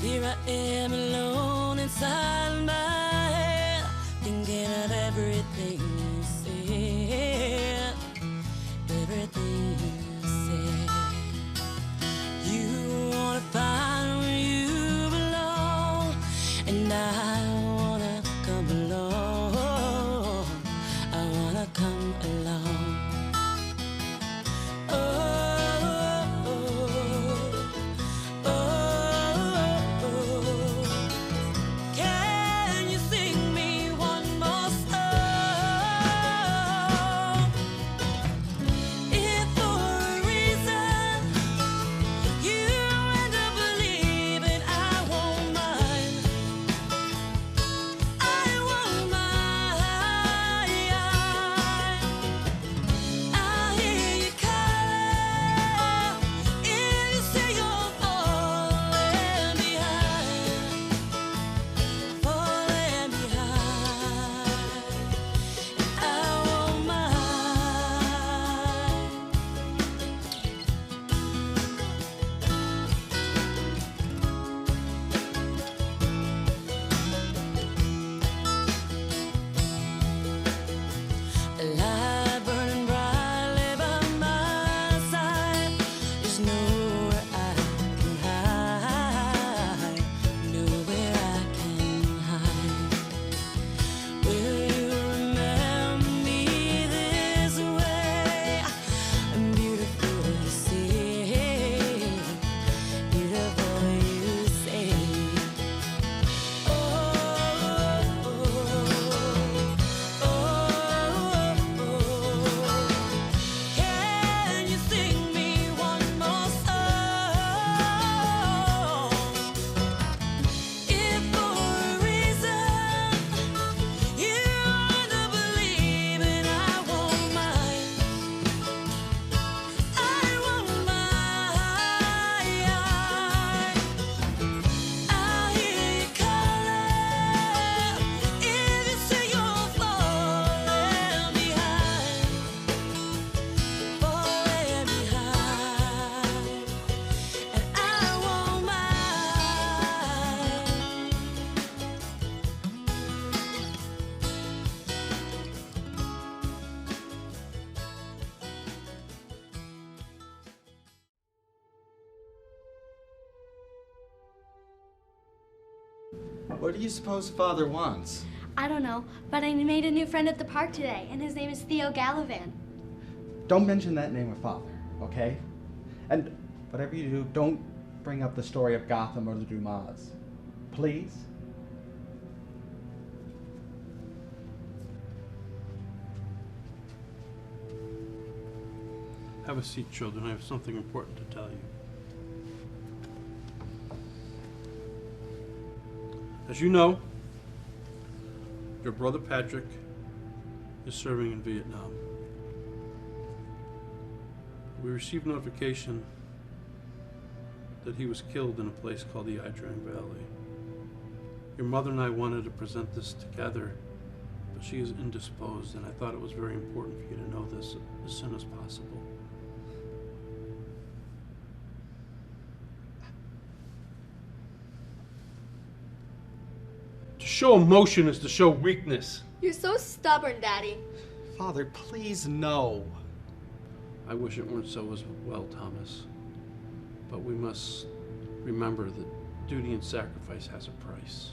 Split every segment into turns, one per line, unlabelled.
Here I am alone inside my head, thinking of everything you said, everything you said. You wanna find where you belong, and I wanna come along. I wanna come along. Oh, oh, oh, oh. Can you sing me one more song? If for a reason you end up believing, I won't mind. I won't mind. I hear you calling. If you say you're falling behind, falling behind, I won't mind. A light burning brightly by my side. There's nowhere I can hide, nowhere I can hide. Will you remember me this way? I'm beautiful, you say, beautiful, you say. Oh, oh, oh, oh. Can you sing me one more song? If for a reason you end up believing, I won't mind. I won't mind. I hear you calling. If you say you're falling behind, falling behind, and I won't mind.
What do you suppose Father wants?
I don't know, but I made a new friend at the park today, and his name is Theo Gallivan.
Don't mention that name of Father, okay? And whatever you do, don't bring up the story of Gotham or the Dumas. Please?
Have a seat, children. I have something important to tell you. As you know, your brother Patrick is serving in Vietnam. We received notification that he was killed in a place called the Idrang Valley. Your mother and I wanted to present this together, but she is indisposed, and I thought it was very important for you to know this as soon as possible. To show emotion is to show weakness.
You're so stubborn, Daddy.
Father, please, no.
I wish it weren't so as well, Thomas. But we must remember that duty and sacrifice has a price.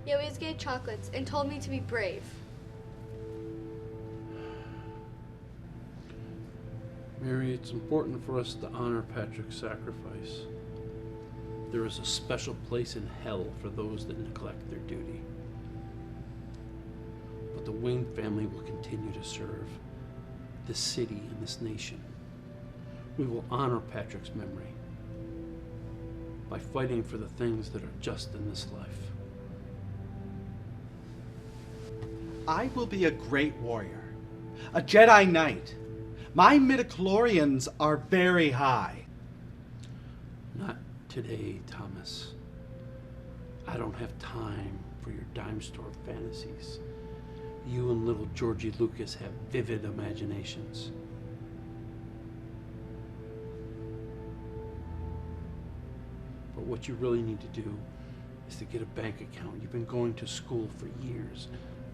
He always gave chocolates and told me to be brave.
Mary, it's important for us to honor Patrick's sacrifice. There is a special place in hell for those that neglect their duty. But the Wayne family will continue to serve this city and this nation. We will honor Patrick's memory by fighting for the things that are just in this life.
I will be a great warrior, a Jedi Knight. My midichlorians are very high.
Not today, Thomas. I don't have time for your dime store fantasies. You and little Georgie Lucas have vivid imaginations. But what you really need to do is to get a bank account. You've been going to school for years.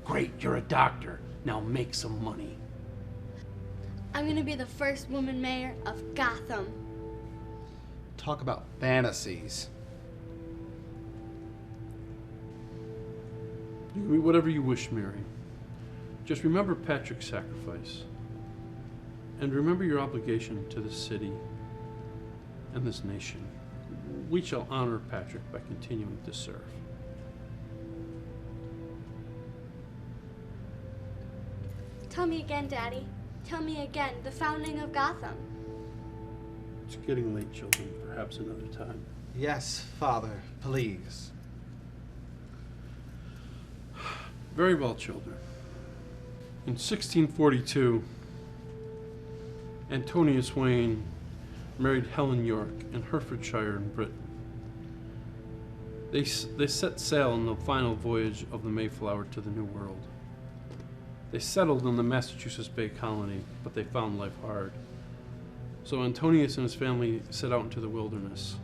Great, you're a doctor. Now make some money.
I'm gonna be the first woman mayor of Gotham.
Talk about fantasies.
You can be whatever you wish, Mary. Just remember Patrick's sacrifice. And remember your obligation to this city and this nation. We shall honor Patrick by continuing to serve.
Tell me again, Daddy. Tell me again, the founding of Gotham.
It's getting late, children. Perhaps another time.
Yes, Father, please.
Very well, children. In 1642, Antonius Wayne married Helen York in Hertfordshire in Britain. They set sail on the final voyage of the Mayflower to the New World. They settled in the Massachusetts Bay Colony, but they found life hard. So Antonius and his family set out into the wilderness.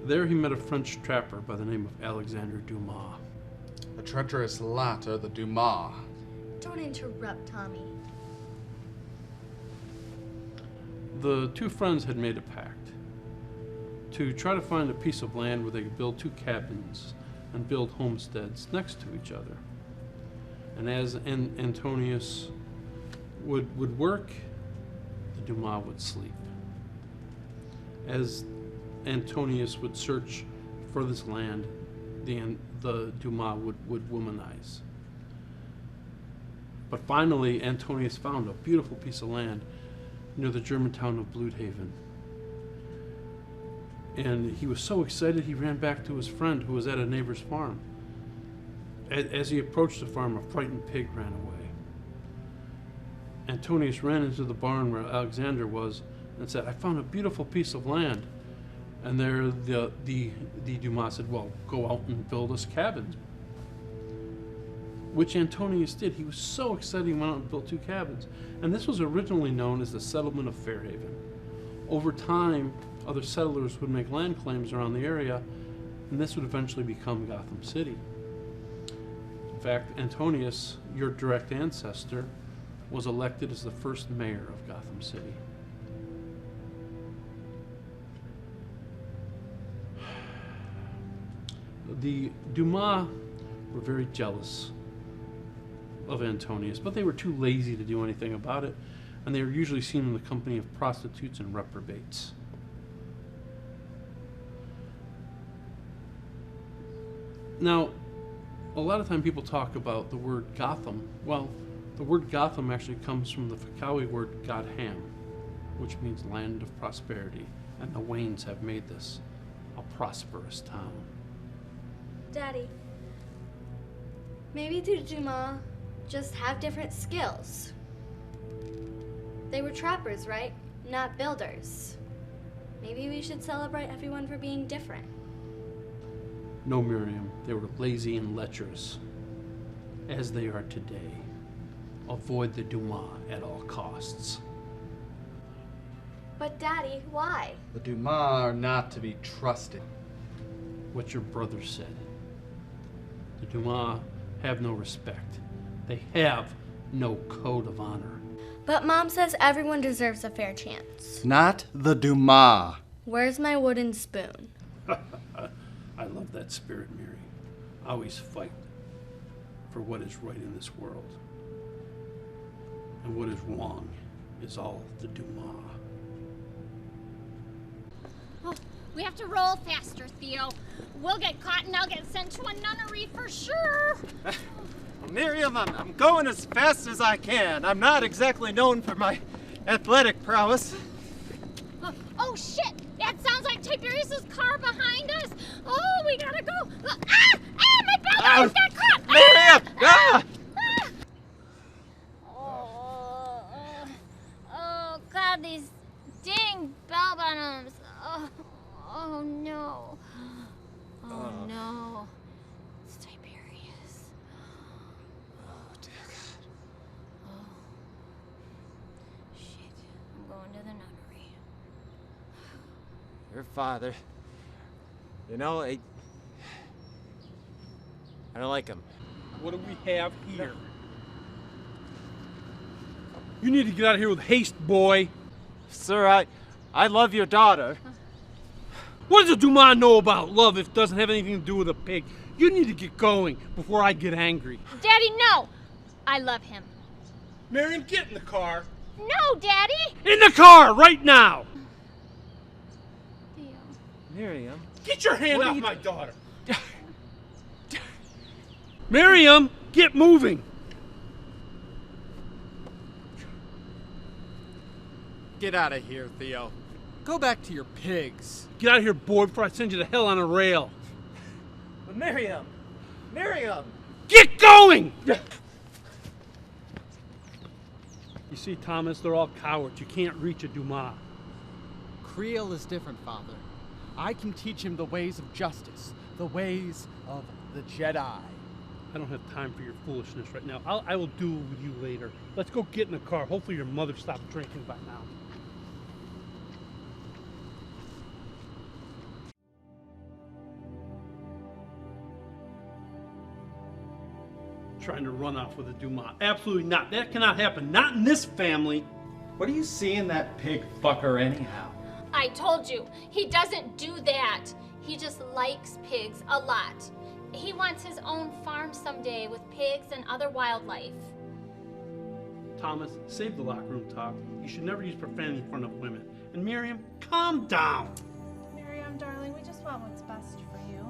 There he met a French trapper by the name of Alexander Dumas.
A treacherous lot are the Dumas.
Don't interrupt, Tommy.
The two friends had made a pact to try to find a piece of land where they could build two cabins and build homesteads next to each other. And as Antonius would work, the Dumas would sleep. As Antonius would search for this land, the Dumas would womanize. But finally, Antonius found a beautiful piece of land near the German town of Bloodhaven. And he was so excited he ran back to his friend who was at a neighbor's farm. As he approached the farm, a frightened pig ran away. Antonius ran into the barn where Alexander was and said, "I found a beautiful piece of land." And there the Dumas said, "Well, go out and build us cabins." Which Antonius did. He was so excited he went out and built two cabins. And this was originally known as the settlement of Fairhaven. Over time, other settlers would make land claims around the area, and this would eventually become Gotham City. In fact, Antonius, your direct ancestor, was elected as the first mayor of Gotham City. The Dumas were very jealous of Antonius, but they were too lazy to do anything about it, and they were usually seen in the company of prostitutes and reprobates. Now, a lot of time people talk about the word Gotham. Well, the word Gotham actually comes from the Fakawi word Godham, which means land of prosperity, and the Waynes have made this a prosperous town.
Daddy, maybe the Dumas just have different skills. They were trappers, right? Not builders. Maybe we should celebrate everyone for being different.
No, Miriam, they were lazy and lecherous, as they are today. Avoid the Dumas at all costs.
But Daddy, why?
The Dumas are not to be trusted.
What your brother said. The Dumas have no respect. They have no code of honor.
But Mom says everyone deserves a fair chance.
Not the Dumas.
Where's my wooden spoon?
I love that spirit, Mary. Always fight for what is right in this world. And what is wrong is all the Dumas.
Oh, we have to roll faster, Theo. We'll get caught and I'll get sent to a nunnery for sure.
Miriam, I'm going as fast as I can. I'm not exactly known for my athletic prowess.
Oh shit! That sounds like Tiberius's car behind us. Oh, we gotta go. My bell buttons got caught.
Miriam! Ah!
Oh God, these dang bell bottoms. Oh no. Oh no. It's Tiberius.
Your father. You know, I don't like him.
What do we have here? You need to get out of here with haste, boy.
Sir, I love your daughter.
What does a Dumas know about love if it doesn't have anything to do with a pig? You need to get going before I get angry.
Daddy, no! I love him.
Marion, get in the car.
No, Daddy!
In the car, right now!
Theo.
Miriam.
Get your hand
What are
off
you
my daughter. Miriam, get moving.
Get out of here, Theo. Go back to your pigs.
Get out of here, boy, before I send you to hell on a rail.
But Miriam! Miriam!
Get going! You see, Thomas, they're all cowards. You can't reach a Dumas.
Creel is different, Father. I can teach him the ways of justice, the ways of the Jedi.
I don't have time for your foolishness right now. I will duel with you later. Let's go get in the car. Hopefully your mother stopped drinking by now. Trying to run off with a Dumas. Absolutely not. That cannot happen. Not in this family.
What do you see in that pig fucker anyhow?
I told you, he doesn't do that.
He just likes pigs a lot. He wants his own farm someday with pigs and other wildlife.
Thomas, save the locker room talk. You should never use profanity in front of women. And Miriam, calm down.
Miriam, darling, we just want what's best for you.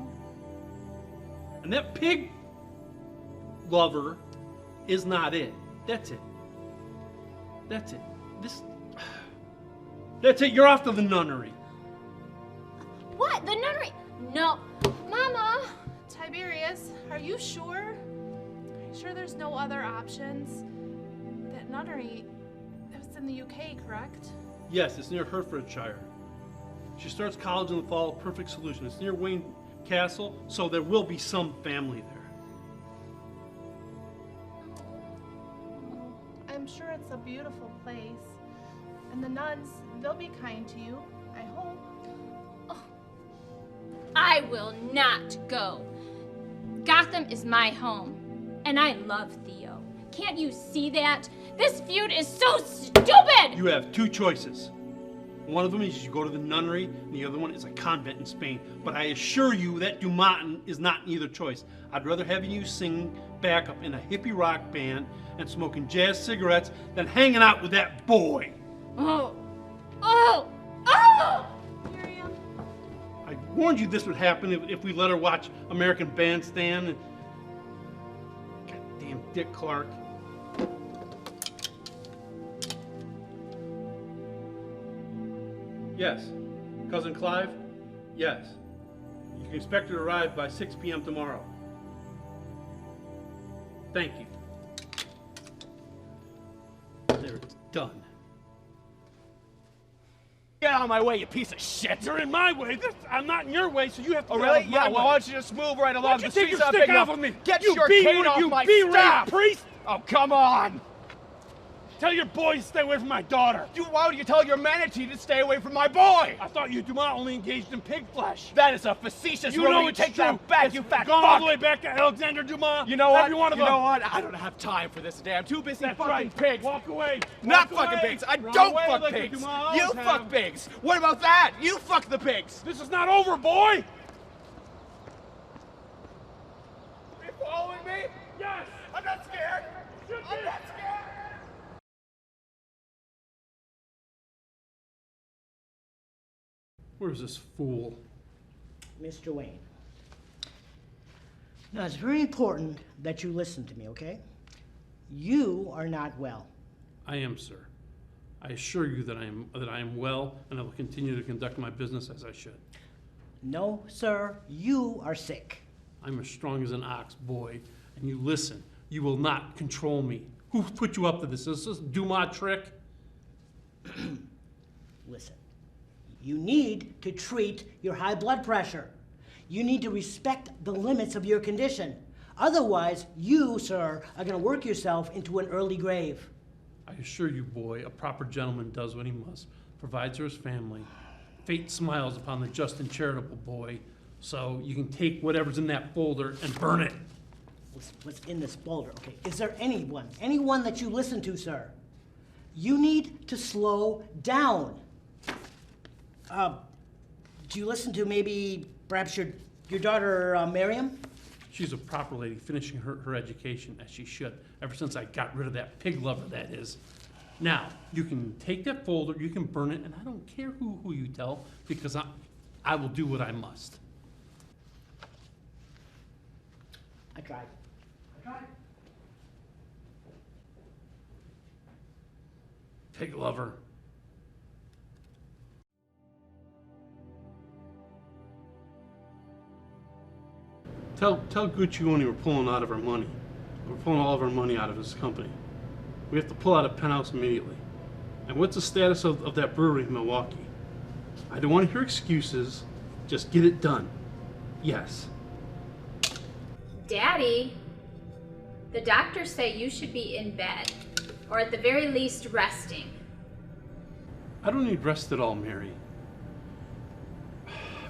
And that pig lover is not it. That's it. That's it. That's it. You're off to the nunnery.
What? The nunnery? No. Mama!
Tiberius, are you sure? Are you sure there's no other options? That nunnery, it was in the UK, correct?
Yes, it's near Hertfordshire. She starts college in the fall. Perfect solution. It's near Wayne Castle, so there will be some family there.
I'm sure it's a beautiful place. And the nuns, they'll be kind to you, I hope.
I will not go. Gotham is my home, and I love Theo. Can't you see that? This feud is so stupid!
You have two choices. One of them is you go to the nunnery, and the other one is a convent in Spain. But I assure you that Dumas is not either choice. I'd rather have you sing backup in a hippie rock band and smoking jazz cigarettes than hanging out with that boy.
Oh! Oh! Oh!
Miriam,
I warned you this would happen if we let her watch American Bandstand. Goddamn Dick Clark. Yes. Cousin Clive? Yes. You can expect her to arrive by 6 p.m. tomorrow. Thank you. There, it's done.
Get out of my way, you piece of shit!
You're in my way. I'm not in your way, so you have to
Oh,
get
really?
out of my
Yeah, well,
way.
why don't you just move right
Why
along?
don't you
The
take your
streets aren't
stick
big
off
enough.
of me?
Get
You
your
be-
cane off
you
my
be right,
staff!
priest!
Oh, come on!
Tell your boy to stay away from my daughter.
Why would you tell your manatee to stay away from my boy?
I thought you Dumas only engaged in pig flesh.
That is a facetious
You
rumor.
know
You
it's
take
true.
that back,
It's
you fat
gone
fuck!
all the way back to Alexander Dumas.
You know what?
Every one of
you
them.
know what? I don't have time for this today. I'm too busy
That's
fucking
right.
pigs.
Walk away.
Not
Walk
fucking
away.
pigs. I
Run
don't
away
fuck
like the
pigs.
Dumas
You
always
fuck
have.
pigs. What about that? You fuck the pigs.
This is not over, boy.
Are you following me?
Yes.
I'm not scared.
Should
I'm
be.
not scared.
Where's this fool?
Mr. Wayne. Now, it's very important that you listen to me, okay? You are not well.
I am, sir. I assure you that I am well, and I will continue to conduct my business as I should.
No, sir, you are sick.
I'm as strong as an ox, boy. And you listen. You will not control me. Who put you up to this? Is this a Dumas trick?
Listen, you need to treat your high blood pressure. You need to respect the limits of your condition. Otherwise, you, sir, are going to work yourself into an early grave.
I assure you, boy, a proper gentleman does what he must, provides for his family, Fate smiles upon the just and charitable boy, so you can take whatever's in that folder and burn it.
What's in this folder? Okay, is there anyone that you listen to, sir? You need to slow down. Do you listen to maybe perhaps your daughter Miriam?
She's a proper lady, finishing her education as she should, ever since I got rid of that pig lover, that is. Now, you can take that folder, you can burn it, and I don't care who you tell, because I will do what I must.
I tried.
Pig lover. Tell Guccione we're pulling out of our money. We're pulling all of our money out of his company. We have to pull out of Penthouse immediately. And what's the status of that brewery in Milwaukee? I don't want to hear excuses. Just get it done. Yes.
Daddy, the doctors say you should be in bed, or at the very least resting.
I don't need rest at all, Mary.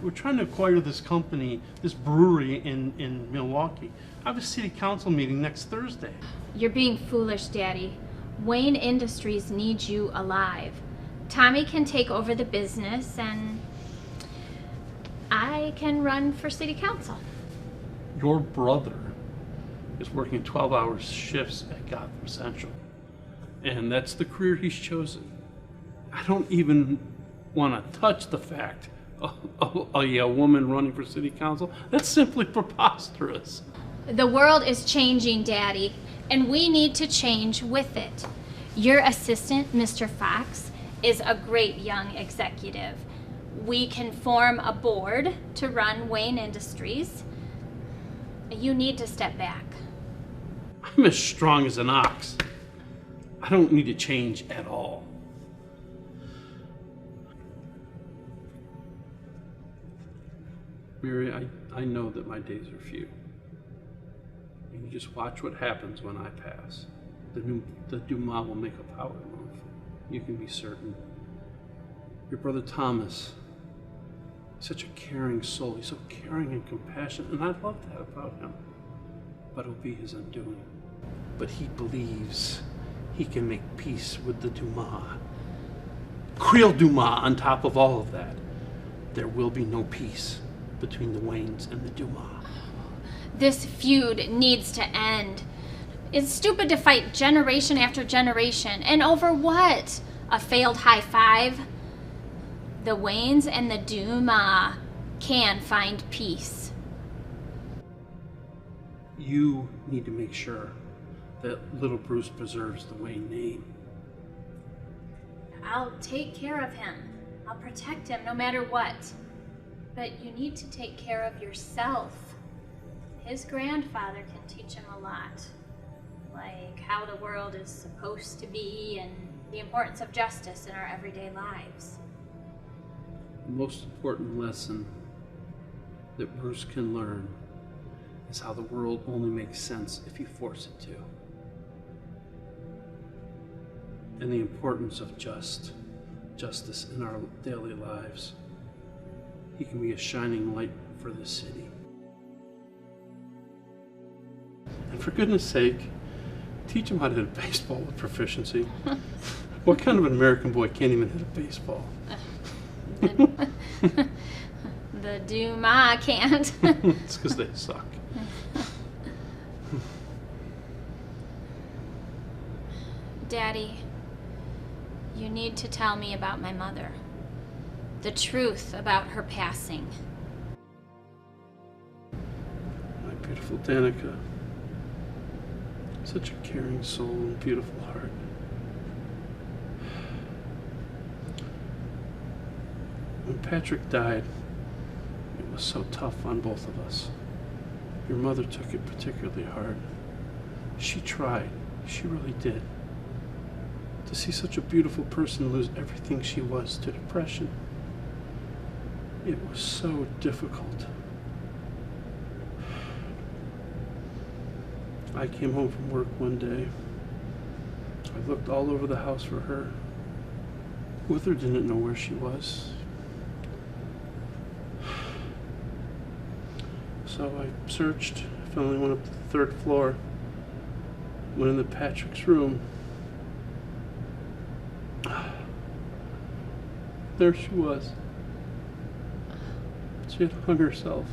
We're trying to acquire this company, this brewery in Milwaukee. I have a city council meeting next Thursday.
You're being foolish, Daddy. Wayne Industries needs you alive. Tommy can take over the business, and I can run for city council.
Your brother is working 12-hour shifts at Gotham Central, and that's the career he's chosen. I don't even want to touch the fact of a woman running for city council. That's simply preposterous.
The world is changing, Daddy, and we need to change with it. Your assistant, Mr. Fox, is a great young executive. We can form a board to run Wayne Industries. You need to step back.
I'm as strong as an ox. I don't need to change at all. Mary, I know that my days are few. And you just watch what happens when I pass. The Dumas will make a power move. You can be certain. Your brother Thomas, such a caring soul. He's so caring and compassionate, and I love that about him. But it'll be his undoing. But he believes he can make peace with the Dumas. Creel Dumas on top of all of that. There will be no peace between the Waynes and the Dumas.
This feud needs to end. It's stupid to fight generation after generation. And over what? A failed high five? The Waynes and the Dumas can find peace.
You need to make sure that little Bruce preserves the Wayne name.
I'll take care of him. I'll protect him no matter what. But you need to take care of yourself. His grandfather can teach him a lot. Like how the world is supposed to be and the importance of justice in our everyday lives.
The most important lesson that Bruce can learn is how the world only makes sense if you force it to. And the importance of justice in our daily lives. He can be a shining light for the city. And for goodness sake, teach him how to hit a baseball with proficiency. What kind of an American boy can't even hit a baseball?
The Dumas can't.
It's because they suck.
Daddy, you need to tell me about my mother. The truth about her passing.
My beautiful Danica. Such a caring soul and beautiful heart. When Patrick died, it was so tough on both of us. Your mother took it particularly hard. She tried. She really did. To see such a beautiful person lose everything she was to depression, it was so difficult. I came home from work one day. I looked all over the house for her. Wither didn't know where she was. So I searched, finally went up to the third floor, went into Patrick's room. There she was. She had hung herself.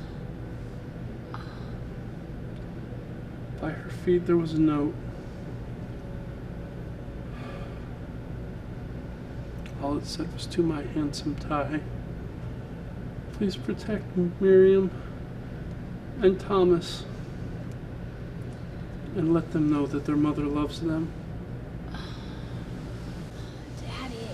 By her feet there was a note. All it said was, "To my handsome Ty, please protect Miriam and Thomas, and let them know that their mother loves them."
Daddy.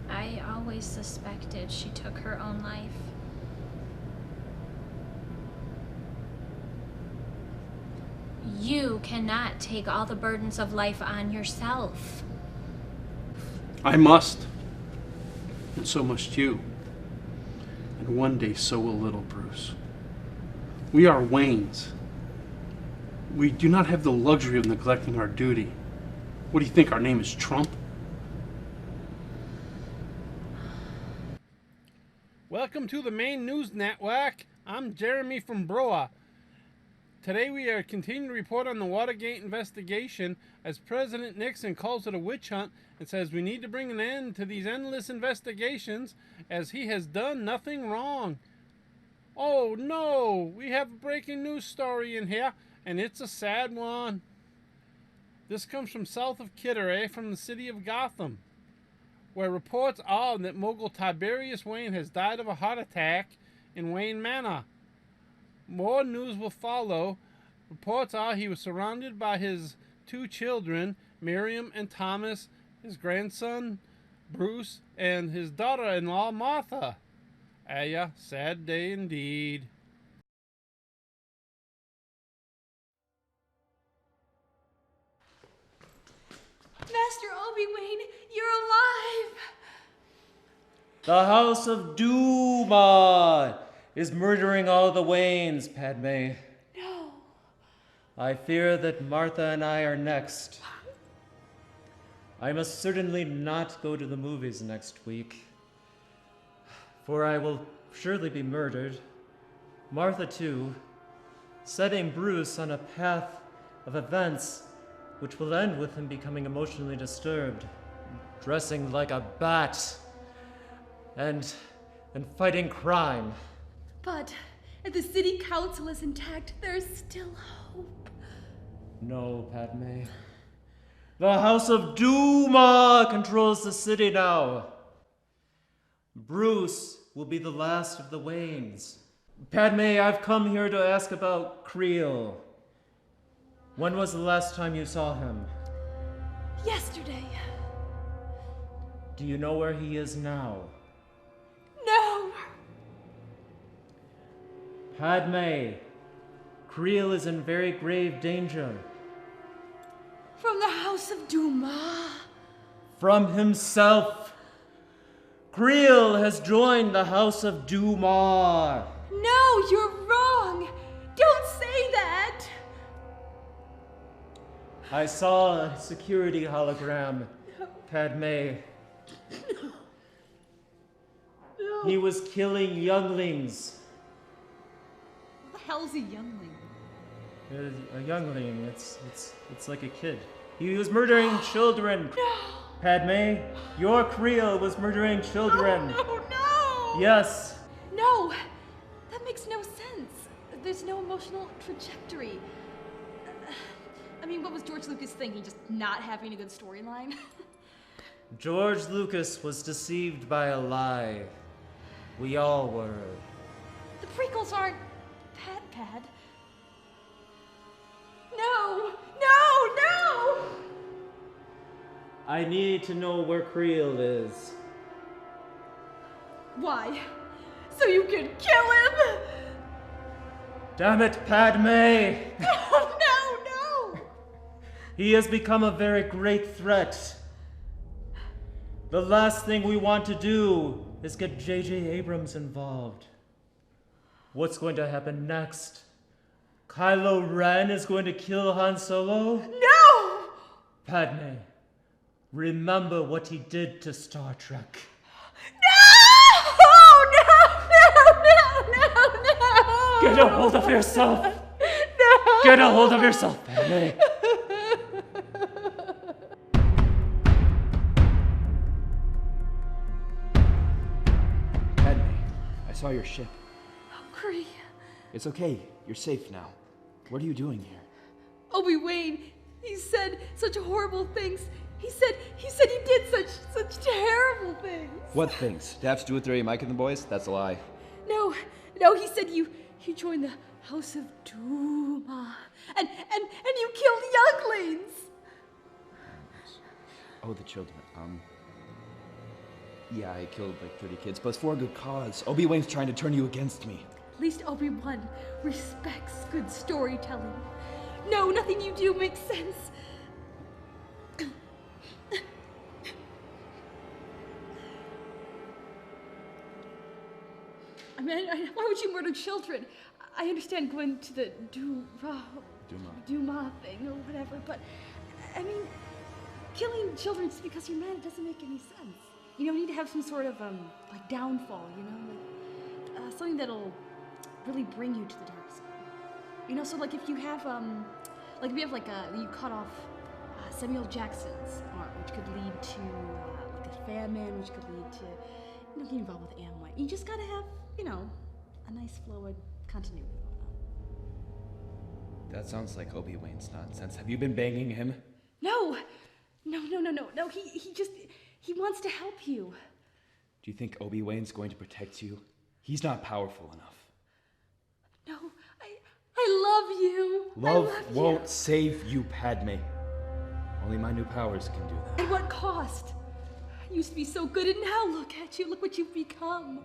I always suspected she took her own life. You cannot take all the burdens of life on yourself.
I must, and so must you. And one day so will little Bruce. We are Waynes. We do not have the luxury of neglecting our duty. What do you think, our name is Trump? Welcome to the Main News Network. I'm Jeremy from Brewer. Today we are continuing to report on the Watergate investigation as President Nixon calls it a witch hunt and says we need to bring an end to these endless investigations as he has done nothing wrong. Oh no, we have a breaking news story in here, and it's a sad one. This comes from south of Kittery, from the city of Gotham, where reports are that mogul Tiberius Wayne has died of a heart attack in Wayne Manor. More news will follow. Reports are he was surrounded by his two children, Miriam and Thomas, his grandson, Bruce, and his daughter-in-law, Martha. Yeah, sad day indeed.
Master Obi-Wan, you're alive!
The House of Dumas is murdering all the Waynes, Padme.
No.
I fear that Martha and I are next. I must certainly not go to the movies next week, for I will surely be murdered. Martha too, setting Bruce on a path of events which will end with him becoming emotionally disturbed, dressing like a bat, and fighting crime.
But if the city council is intact, there's still hope.
No, Padme. The House of Dumas controls the city now. Bruce will be the last of the Waynes. Padme, I've come here to ask about Creel. When was the last time you saw him?
Yesterday.
Do you know where he is now?
No.
Padme, Creel is in very grave danger.
From the House of Dumas.
From himself. Creel has joined the House of Dumas.
No, you're wrong. Don't say that.
I saw a security hologram, Padme.
No.
He was killing younglings.
What the hell's a youngling?
A youngling, it's like a kid. He was murdering children.
No.
Padme, your Creel was murdering children.
No.
Yes.
No. That makes no sense. There's no emotional trajectory. I mean, what was George Lucas thinking? Just not having a good storyline?
George Lucas was deceived by a lie. We all were.
The prequels aren't pad. No! No! No!
I need to know where Creel is.
Why? So you can kill him?
Damn it, Padme!
No!
He has become a very great threat. The last thing we want to do is get J.J. Abrams involved. What's going to happen next? Kylo Ren is going to kill Han Solo?
No!
Padme, remember what he did to Star Trek.
No!
No!
Get a hold of yourself!
No!
Get a hold of yourself, Padme!
Padme, I saw your ship.
Oh, Cree.
It's okay. You're safe now. What are you doing here?
Obi-Wan, he said such horrible things. He said he did such terrible things.
What things? To have to do with Ray, Mike, and the boys? That's a lie.
No, he said you joined the House of Duma, and you killed younglings.
Oh, the children. Yeah, I killed like 30 kids, but it's for a good cause. Obi-Wan's trying to turn you against me.
At least Obi-Wan respects good storytelling. No, nothing you do makes sense. I mean, why would you murder children? I understand going to the Duma thing or whatever, but I mean, killing children just because you're mad doesn't make any sense. You need to have some sort of like downfall, like something that'll really bring you to the dark side. So like if you have you cut off Samuel Jackson's arm, which could lead to like a famine, which could lead to getting involved with Amway. You just gotta have a nice flow of continuity going on.
That sounds like Obi-Wan's nonsense. Have you been banging him?
No. He wants to help you.
Do you think Obi-Wan's going to protect you? He's not powerful enough.
No, I love you.
Love won't save you, Padme. Only my new powers can do that.
At what cost? I used to be so good, and now look at you. Look what you've become.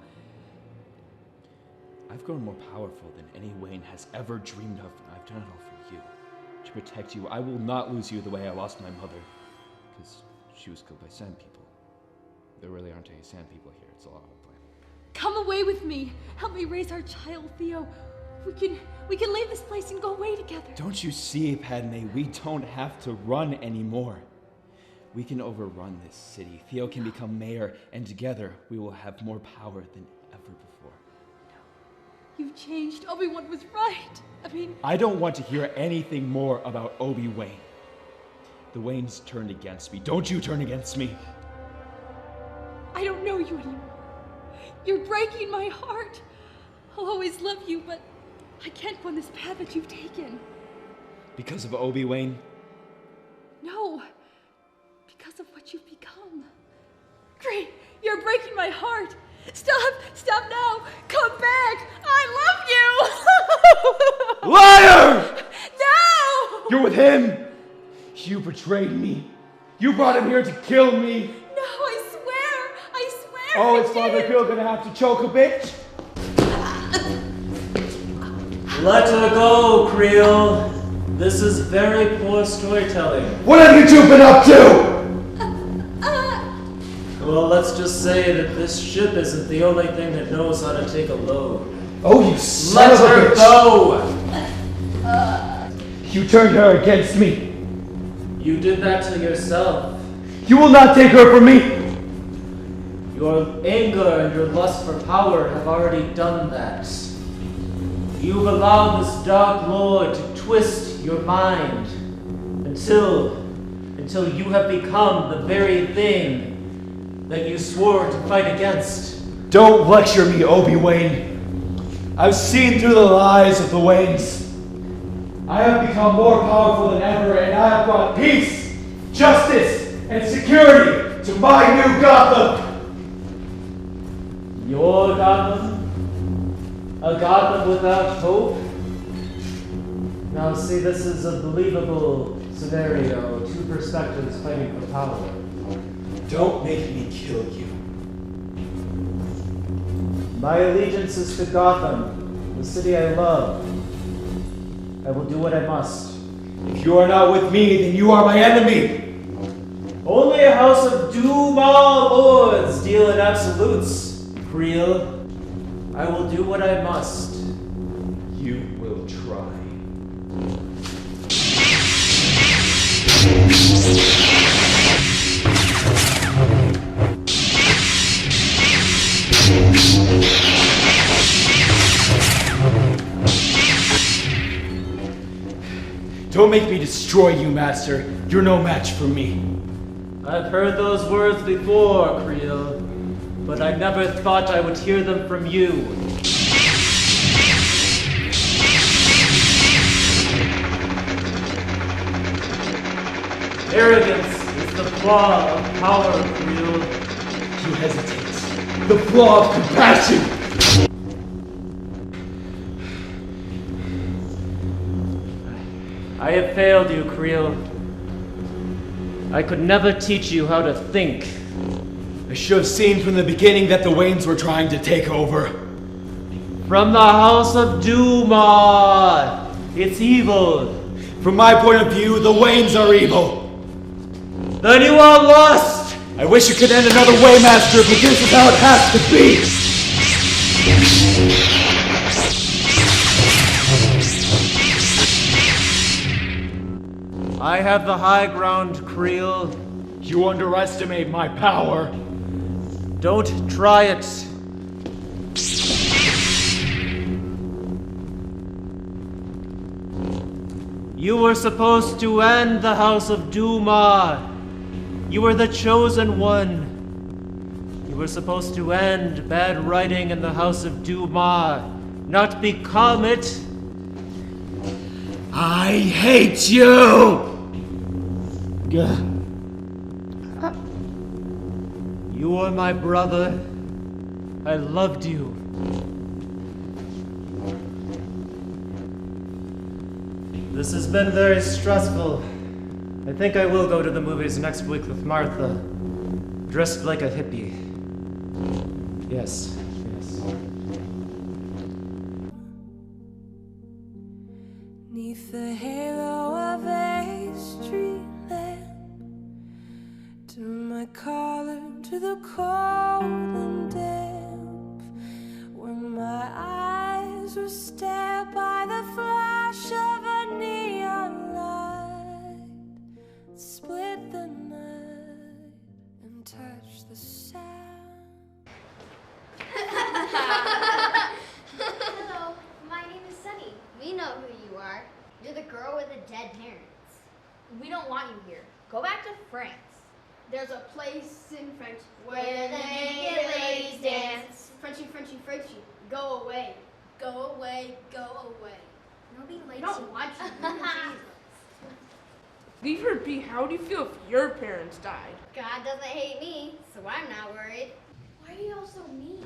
I've grown more powerful than any Wayne has ever dreamed of, and I've done it all for you. To protect you, I will not lose you the way I lost my mother. Because she was killed by sand people. There really aren't any sand people here. It's all a whole plan.
Come away with me. Help me raise our child, Theo. We can leave this place and go away together.
Don't you see, Padme? We don't have to run anymore. We can overrun this city. Theo can become mayor, and together we will have more power than ever before.
No. You've changed. Obi-Wan was right.
I don't want to hear anything more about Obi-Wan. The Waynes turned against me. Don't you turn against me.
I don't know you anymore. You're breaking my heart. I'll always love you, but I can't go on this path that you've taken.
Because of Obi-Wan?
No. Because of what you've become. Great. You're breaking my heart. Stop now. Come back. I love you.
Liar!
No!
You're with him. You betrayed me. You brought him here to kill me.
No, I swear.
Oh, is Father Bill gonna have to choke a bitch?
Let her go, Creel. This is very poor storytelling.
What have you two been up to?
Well, let's just say that this ship isn't the only thing that knows how to take a load.
Oh, you son
Let
of a
her
bitch.
go!
You turned her against me.
You did that to yourself.
You will not take her from me.
Your anger and your lust for power have already done that. You've allowed this Dark Lord to twist your mind until you have become the very thing that you swore to fight against.
Don't lecture me, Obi-Wan. I've seen through the lies of the Waynes. I have become more powerful than ever, and I have brought peace, justice, and security to my new Gotham.
Your Gotham? A Gotham without hope? Now see, this is a believable scenario, two perspectives fighting for power.
Don't make me kill you.
My allegiance is to Gotham, the city I love. I will do what I must.
If you are not with me, then you are my enemy.
Only a house of Duma lords deal in absolutes, Creel. I will do what I must.
You will try. Don't make me destroy you, Master. You're no match for me.
I've heard those words before, Creel, but I never thought I would hear them from you. Arrogance is the flaw of power, Creel.
You hesitate. The flaw of compassion.
I have failed you, Creel. I could never teach you how to think.
I should have seen from the beginning that the Waynes were trying to take over.
From the house of Dumas! It's evil.
From my point of view, the Waynes are evil.
Then you are lost!
I wish it could end another way, Master, but this is how it has to be.
I have the high ground, Creel.
You underestimate my power.
Don't try it. You were supposed to end the House of Dumas. You were the chosen one. You were supposed to end bad writing in the House of Dumas, not become it.
I hate you!
You were my brother. I loved you. This has been very stressful. I think I will go to the movies next week with Martha, dressed like a hippie. Yes, yes.
Neath the halo of a street lamp, turn my collar to the cold and damp, where my eyes were stabbed by the flash of a neon light, split the night and touch the sound.
Hello, my name is Sunny. We know who you are. You're the girl with the dead parents.
We don't want you here. Go back to France.
There's a place in French where the naked ladies dance. Frenchy, Frenchy, Frenchy, go away. Go away, go away. Nobody likes you. Don't want you.
Leave her be. How would you feel if your parents died?
God doesn't hate me, so I'm not worried. Why are you all so mean?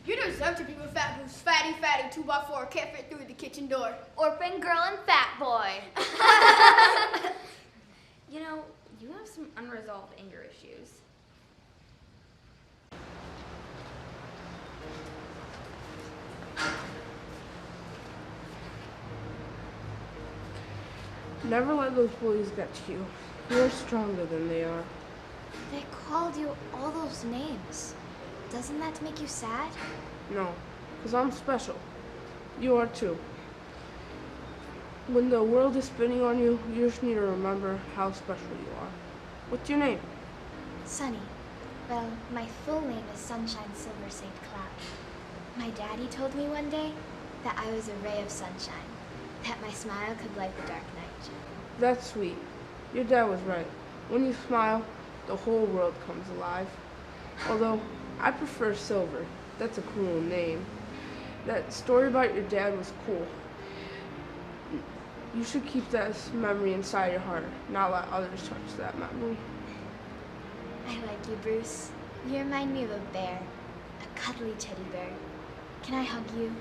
You deserve to be with fat who's fatty, 2x4, can't fit through the kitchen door.
Orphan girl and fat boy. You know, you have some unresolved anger issues.
Never let those bullies get to you. You're stronger than they are.
They called you all those names. Doesn't that make you sad?
No, because I'm special. You are too. When the world is spinning on you, you just need to remember how special you are. What's your name?
Sunny. Well, my full name is Sunshine Silver St. Cloud. My daddy told me one day that I was a ray of sunshine, that my smile could light the dark night.
That's sweet. Your dad was right. When you smile, the whole world comes alive. Although, I prefer Silver. That's a cool name. That story about your dad was cool. You should keep that memory inside your heart, not let others touch that memory.
I like you, Bruce. You remind me of a bear, a cuddly teddy bear. Can I hug you?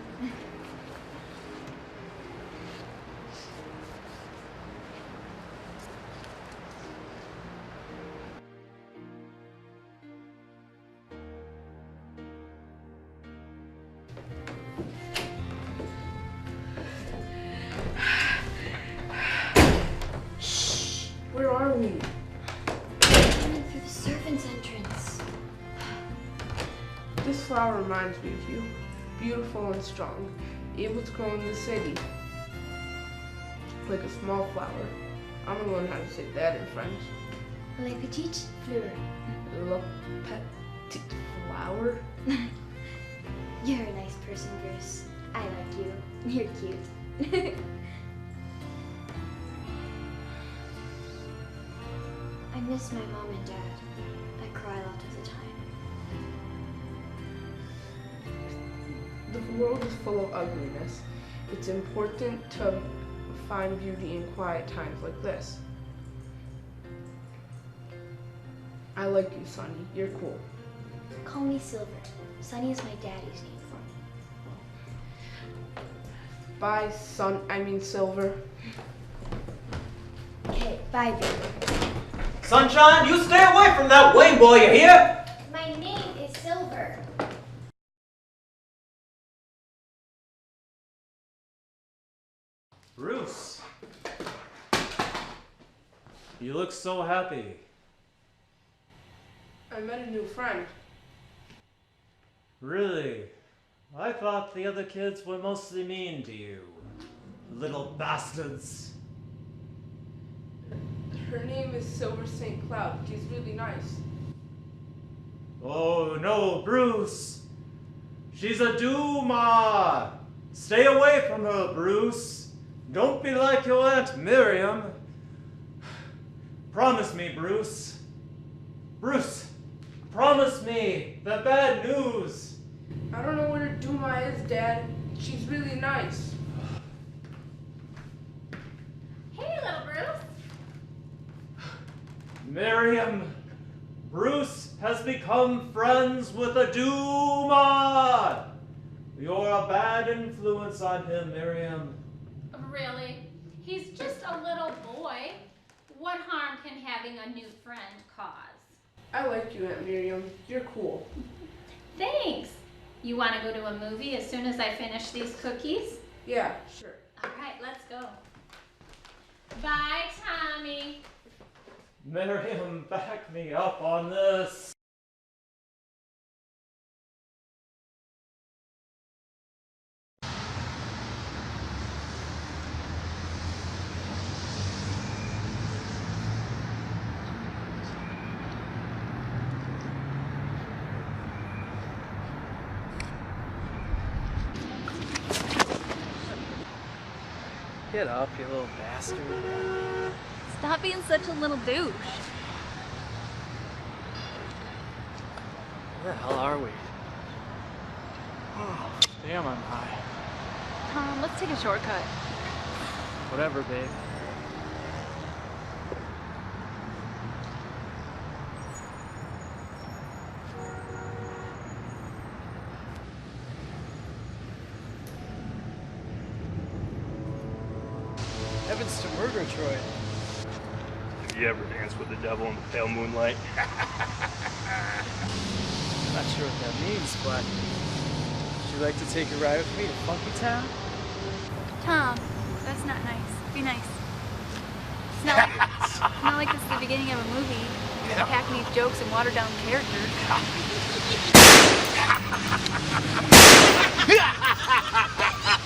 Where are we?
Coming through the servants' entrance.
This flower reminds me of you. Beautiful and strong, able to grow in the city. Like a small flower. I'm gonna learn how to say that in French.
Le petit fleur.
Le petit flower.
You're a nice person, Bruce. I like you. You're cute. miss my mom and dad. I cry a lot of the time.
The world is full of ugliness. It's important to find beauty in quiet times like this. I like you, Sonny. You're cool.
Call me Silver. Sonny is my daddy's name.
Bye, Silver.
Okay, bye, baby.
Sunshine, you stay away from that Wayne boy, you hear?
My name is Silver.
Bruce. You look so happy.
I met a new friend.
Really? I thought the other kids were mostly mean to you. Little bastards.
Her name is Silver St. Cloud. She's really nice.
Oh no, Bruce. She's a Duma. Stay away from her, Bruce. Don't be like your Aunt Miriam. Promise me, Bruce. Bruce, promise me the bad news.
I don't know where Duma is, Dad. She's really nice.
Hey, little Bruce.
Miriam, Bruce has become friends with a Duma. You're a bad influence on him, Miriam.
Really? He's just a little boy. What harm can having a new friend cause?
I like you, Aunt Miriam. You're cool.
Thanks. You want to go to a movie as soon as I finish these cookies?
Yeah, sure.
All right, let's go. Bye, Tommy.
Miriam, back me up on this.
Get up, you little bastard.
Stop being such a little douche.
Where the hell are we? Oh, damn, I'm high.
Tom, let's take a shortcut.
Whatever, babe. Heavens to Murgatroyd.
Have you ever danced with the devil in the pale moonlight?
I'm not sure what that means, but would you like to take a ride with me to Funky Town?
Tom, that's not nice. Be nice. It's not like this is the beginning of a movie. You're gonna pack these jokes and water down characters.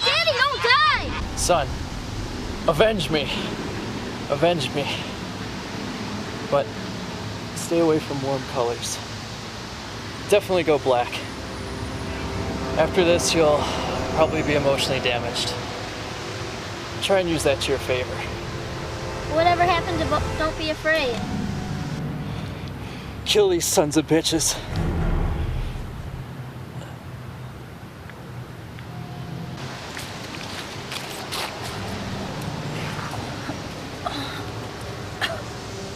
Daddy, don't die!
Son, avenge me. Avenge me. But stay away from warm colors. Definitely go black. After this, you'll probably be emotionally damaged. Try and use that to your favor.
Whatever happened to Don't Be Afraid?
Kill these sons of bitches.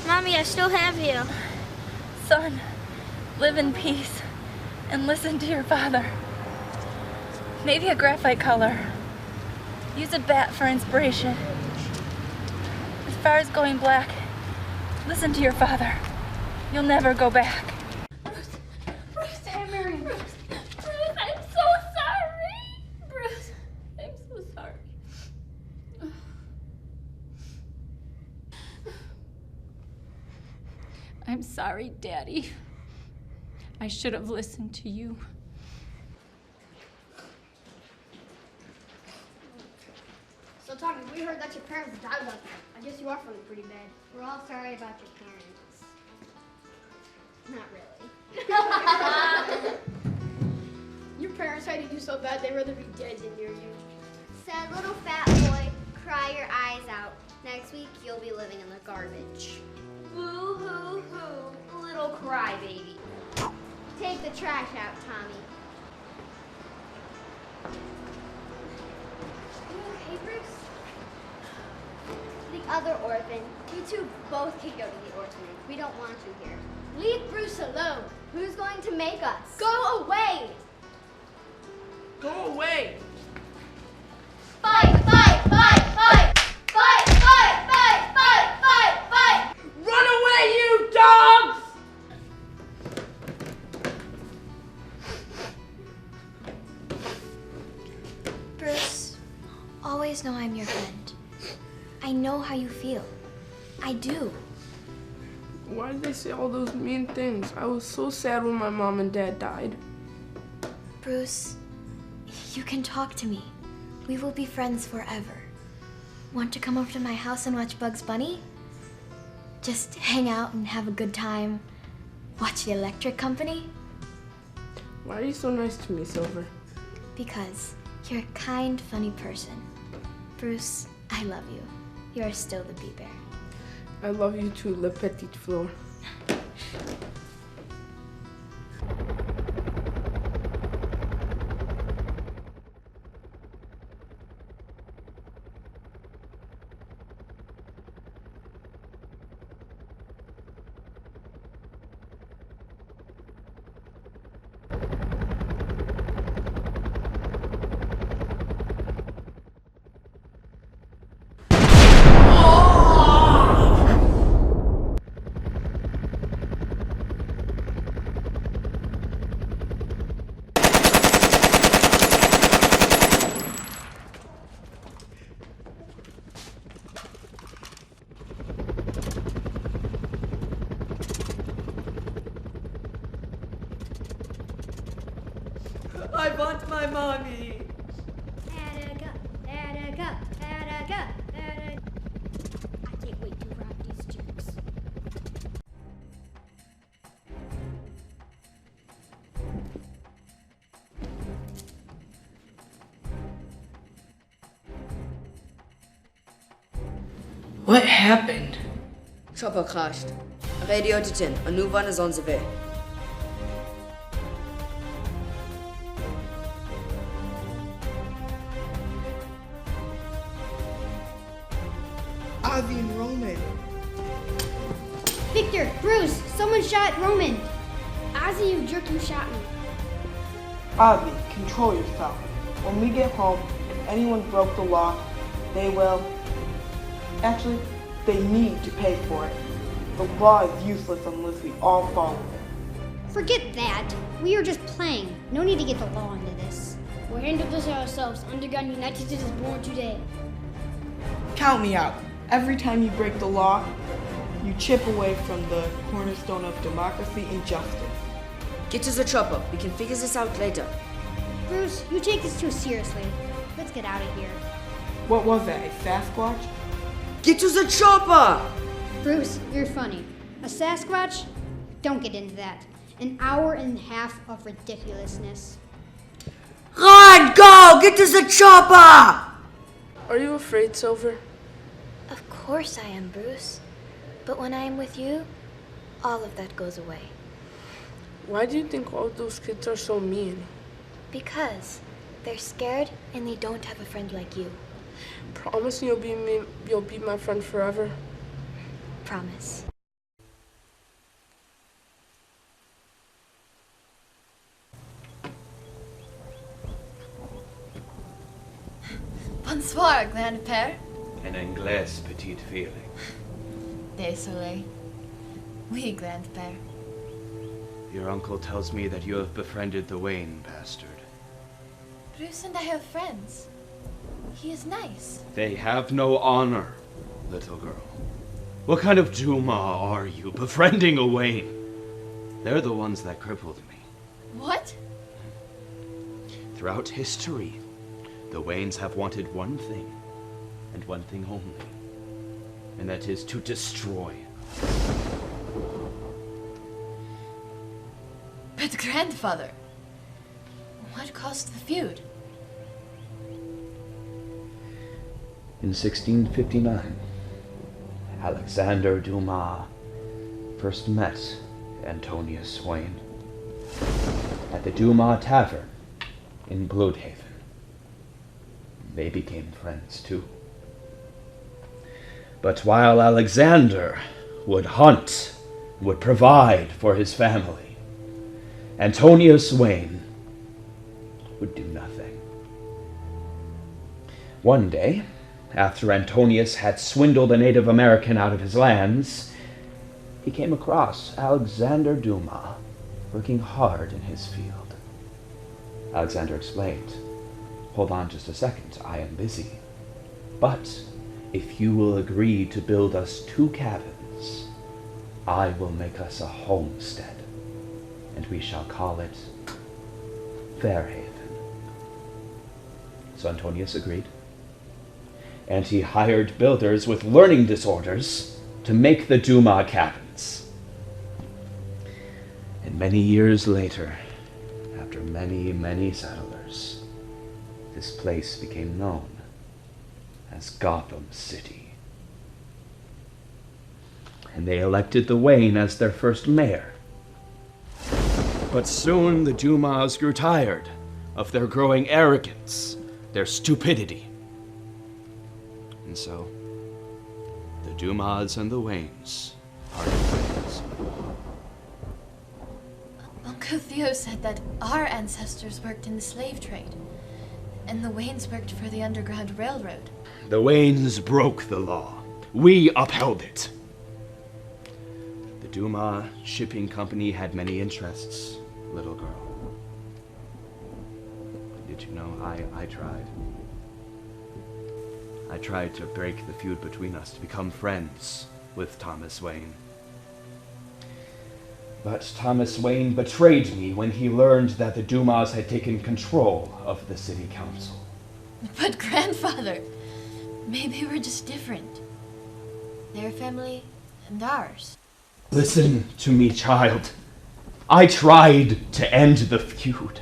Mommy, I still have you.
Son, live in peace and listen to your father. Maybe a graphite color. Use a bat for inspiration. As far as going black, listen to your father. You'll never go back.
Bruce, I'm Mary. Bruce, I'm so sorry. Bruce, I'm so sorry. I'm sorry, Daddy. I should have listened to you.
So, Tommy, we heard that your parents died last night. I guess you are feeling pretty bad. We're all sorry about your parents. Not really. Your parents hated you so bad they'd rather be dead than near you.
Sad little fat boy, cry your eyes out. Next week, you'll be living in the garbage.
Boo-hoo-hoo, little crybaby. Take the trash out, Tommy. You okay, Bruce? The other orphan. You two both can go to the orphanage. We don't want you here. Leave Bruce alone. Who's going to make us? Go away!
Go away!
Fight, fight, fight, fight! Fight, fight, fight, fight, fight, fight!
Run away, you dogs!
Bruce, always know I'm your friend. I know how you feel. I do.
Why did they say all those mean things? I was so sad when my mom and dad died.
Bruce, you can talk to me. We will be friends forever. Want to come over to my house and watch Bugs Bunny? Just hang out and have a good time. Watch the Electric Company?
Why are you so nice to me, Silver?
Because you're a kind, funny person. Bruce, I love you. You are still the bee bear.
I love you too, Le Petit Fleur.
I want my mommy.
Attica, Attica, Attica, Attica. I can't wait to rob these jerks.
What happened?
Chopper crashed. Radio in. A new one is on the way.
Ozzy and Roman.
Victor, Bruce, someone shot Roman. Ozzy, you jerk, you shot me.
Ozzy, control yourself. When we get home, if anyone broke the law, they will. Actually, they need to pay for it. The law is useless unless we all follow it.
Forget that. We are just playing. No need to get the law into this. We'll handle this ourselves. Underground United is born today.
Count me out. Every time you break the law, you chip away from the cornerstone of democracy and justice.
Get to the chopper. We can figure this out later.
Bruce, you take this too seriously. Let's get out of here.
What was that, a Sasquatch?
Get to the chopper!
Bruce, you're funny. A Sasquatch? Don't get into that. An hour and a half of ridiculousness.
Run! Go! Get to the chopper!
Are you afraid, Silver?
Of course I am, Bruce. But when I am with you, all of that goes away.
Why do you think all those kids are so mean?
Because they're scared and they don't have a friend like you.
Promise you'll be my friend forever?
Promise.
Bonsoir, grand-père.
En anglais, petite fille.
Désolé. Oui, grand-père.
Your uncle tells me that you have befriended the Wayne bastard.
Bruce and I have friends. He is nice.
They have no honor, little girl. What kind of Duma are you, befriending a Wayne? They're the ones that crippled me.
What?
Throughout history, the Waynes have wanted one thing, and one thing only, and that is to destroy.
But grandfather, what caused the feud?
In 1659, Alexander Dumas first met Antonius Wayne at the Dumas Tavern in Bloodhaven. They became friends too. But while Alexander would hunt, would provide for his family, Antonius Wayne would do nothing. One day, after Antonius had swindled a Native American out of his lands, he came across Alexander Dumas working hard in his field. Alexander explained, "Hold on just a second, I am busy. But if you will agree to build us 2 cabins, I will make us a homestead, and we shall call it Fairhaven." So Antonius agreed, and he hired builders with learning disorders to make the Dumas cabins. And many years later, after many, many settlers, this place became known as Gotham City. And they elected the Wayne as their first mayor. But soon the Dumas grew tired of their growing arrogance, their stupidity. And so, the Dumas and the Waynes parted ways.
Uncle Theo said that our ancestors worked in the slave trade, and the Waynes worked for the Underground Railroad.
The Waynes broke the law. We upheld it. The Dumas Shipping Company had many interests, little girl. Did you know I tried? I tried to break the feud between us, to become friends with Thomas Wayne. But Thomas Wayne betrayed me when he learned that the Dumas had taken control of the city council.
But grandfather, maybe we're just different. Their family and ours.
Listen to me, child. I tried to end the feud.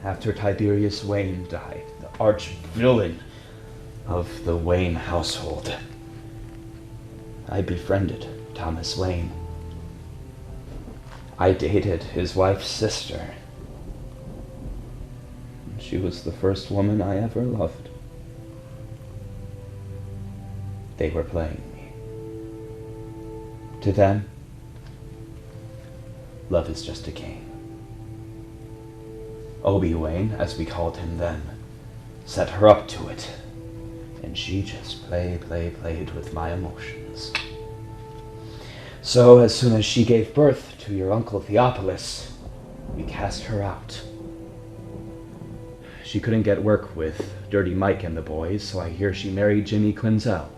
After Tiberius Wayne died, the arch-villain of the Wayne household, I befriended Thomas Wayne. I dated his wife's sister. She was the first woman I ever loved. They were playing me. To them, love is just a game. Obi Wayne, as we called him then, set her up to it, and she just played with my emotions. So as soon as she gave birth to your Uncle Theophilus, we cast her out. She couldn't get work with Dirty Mike and the boys, so I hear she married Jimmy Quinzel.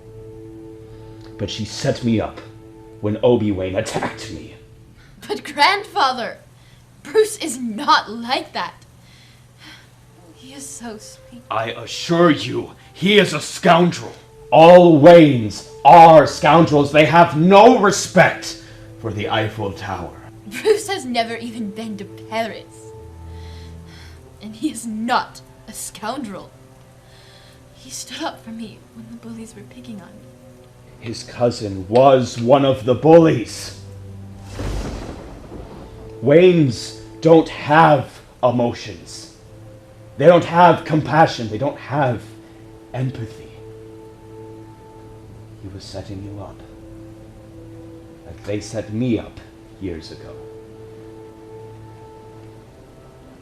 But she set me up when Obi Wayne attacked me.
But grandfather, Bruce is not like that. He is so sweet.
I assure you, he is a scoundrel. All Waynes are scoundrels. They have no respect for the Eiffel Tower.
Bruce has never even been to Paris. And he is not a scoundrel. He stood up for me when the bullies were picking on me.
His cousin was one of the bullies. Waynes don't have emotions. They don't have compassion. They don't have empathy. He was setting you up, like they set me up years ago.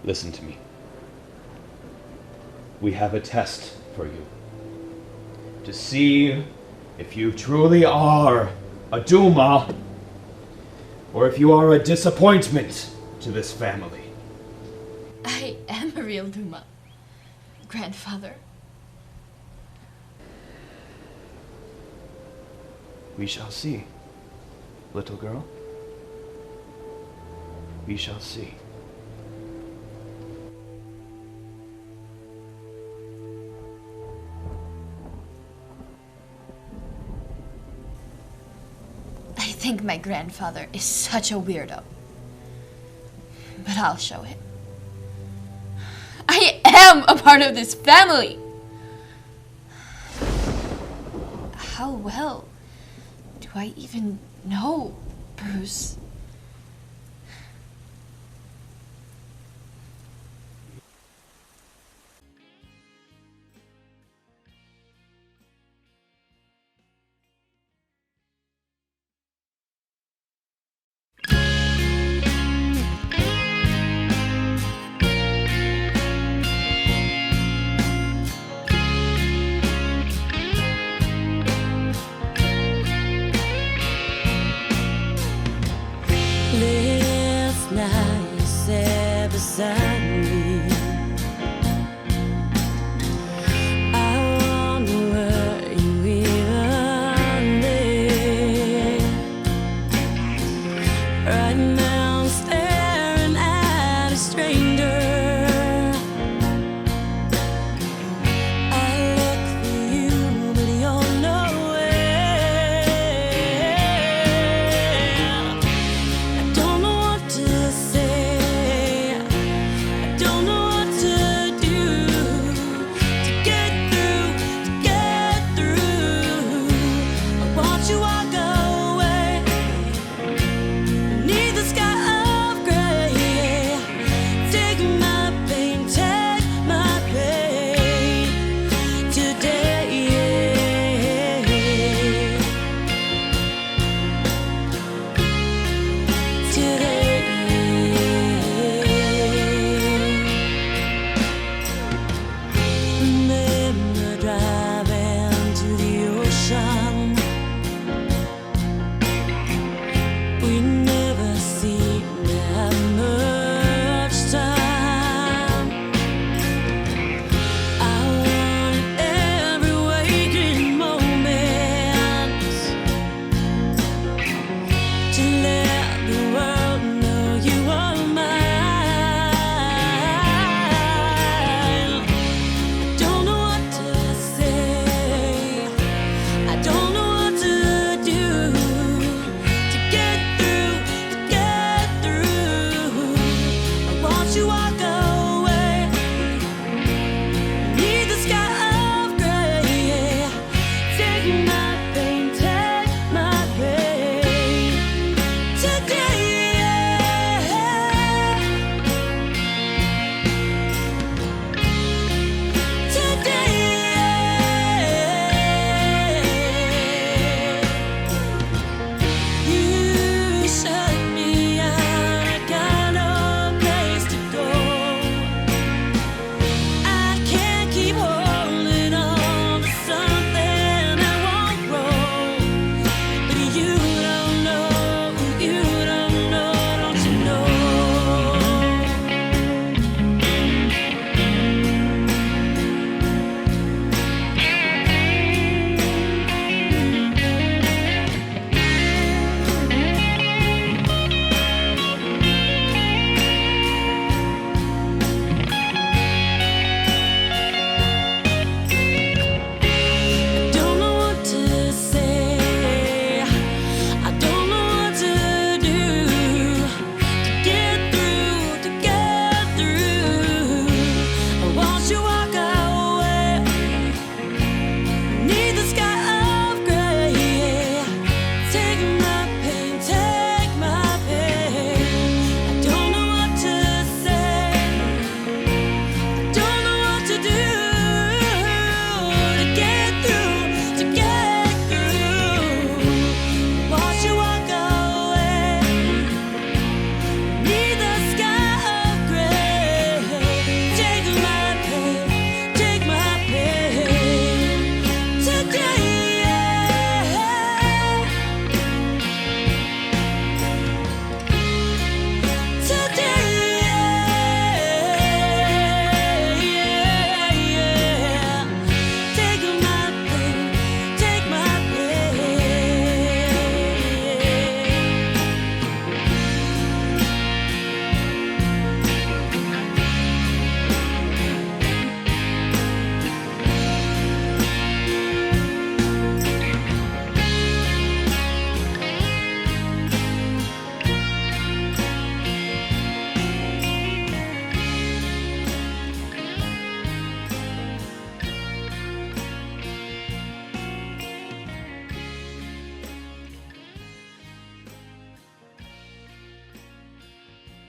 Listen to me. We have a test for you to see if you truly are a Dumas, or if you are a disappointment to this family.
I am a real Dumas, grandfather.
We shall see, little girl. We shall see.
I think my grandfather is such a weirdo. But I'll show him. I am a part of this family! How well do I even know, Bruce?